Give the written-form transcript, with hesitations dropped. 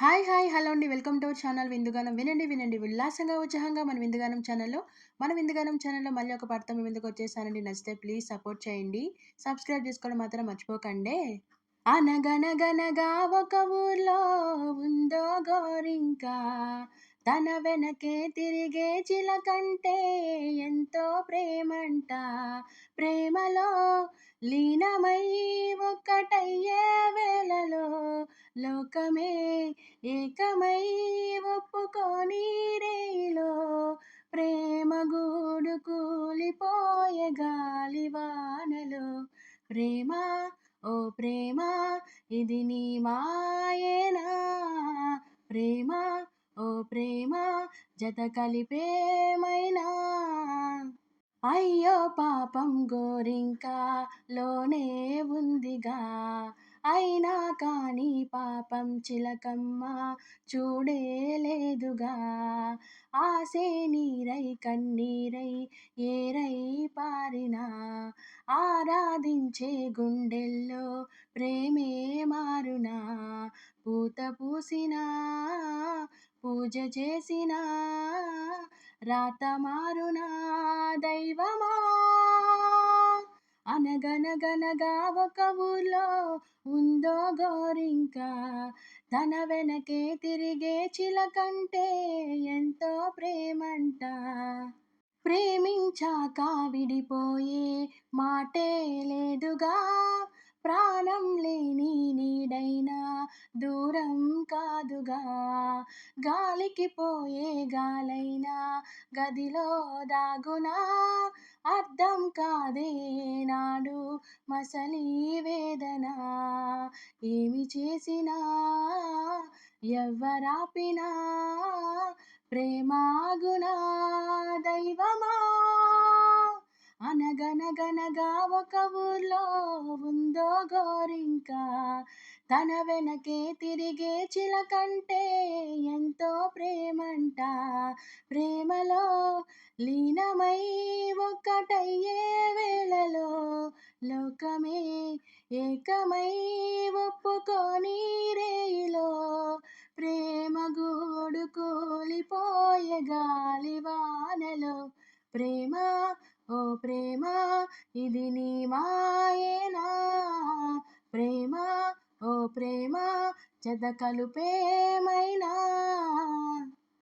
Hi! Hi! Hello అండి. Welcome to our channel Vindugaanam. వినండి, వినండి ఉల్లాసంగా, ఉత్సాహంగా మన విందుగానం ఛానల్‌లో మళ్ళీ ఒక పాటతో మీ ముందుకొచ్చేసానండి. నచ్చితే ప్లీజ్ సపోర్ట్ చేయండి. సబ్స్క్రైబ్ చేసుకోవడం మాత్రం మర్చిపోకండే. అనగనగనగా ఒక ఊర్లో ఉందో గోరింక. తన వెనకే తిరిగే చిలకంటే ఎంతో ప్రేమంట. ప్రేమలో లీనమై ఒక్కటయ్యే వేళలో లోకమే ఏకమై ఒప్పుకోని రేయిలో ప్రేమ గూడు కూలిపోయే గాలివానలో ప్రేమ ఓ ప్రేమ ఇది నీ మాయేనా ప్రేమ ఓ ప్రేమ జత కలిపేమైనా అయ్యో పాపం గోరింకలోనే ఉందిగా అయినా కానీ పాపం చిలకమ్మ చూడే లేదుగా ఆసే నీరై కన్నీరై ఏరై పారినా ఆరాధించే గుండెల్లో ప్రేమే మారునా పూత పూసినా పూజ చేసినా రాత మారునా దైవమా అనగనగనగా ఒక ఊర్లో ఉందో గోరింక తన వెనకే తిరిగే చిలకంటే ఎంతో ప్రేమంట ప్రేమించాక విడిపోయే మాటే లేదుగా ప్రాణం లేని నీడైనా దూరం కాదుగా గాలికి పోయే గాలైనా గదిలో దాగునా అర్థం కాదే నాడు మసలి వేదన ఏమి చేసినా ఎవ్వరాపినా ప్రేమాగునా దైవమా అనగనగనగా ఒక ఊర్లో ఉందో గోరింక తన వెనకే తిరిగే చిలకంటే ఎంతో ప్రేమంట ప్రేమలో లీనమై ఒక్కటయ్యే వేళలో లోకమే ఏకమై ఒప్పుకోని రేయిలో ప్రేమ గూడు కూలిపోయే గాలివానలో ప్రేమ ఓ ప్రేమ ఇది నీ మాయేనా ప్రేమ ఓ ప్రేమ జత కలుపేమైనా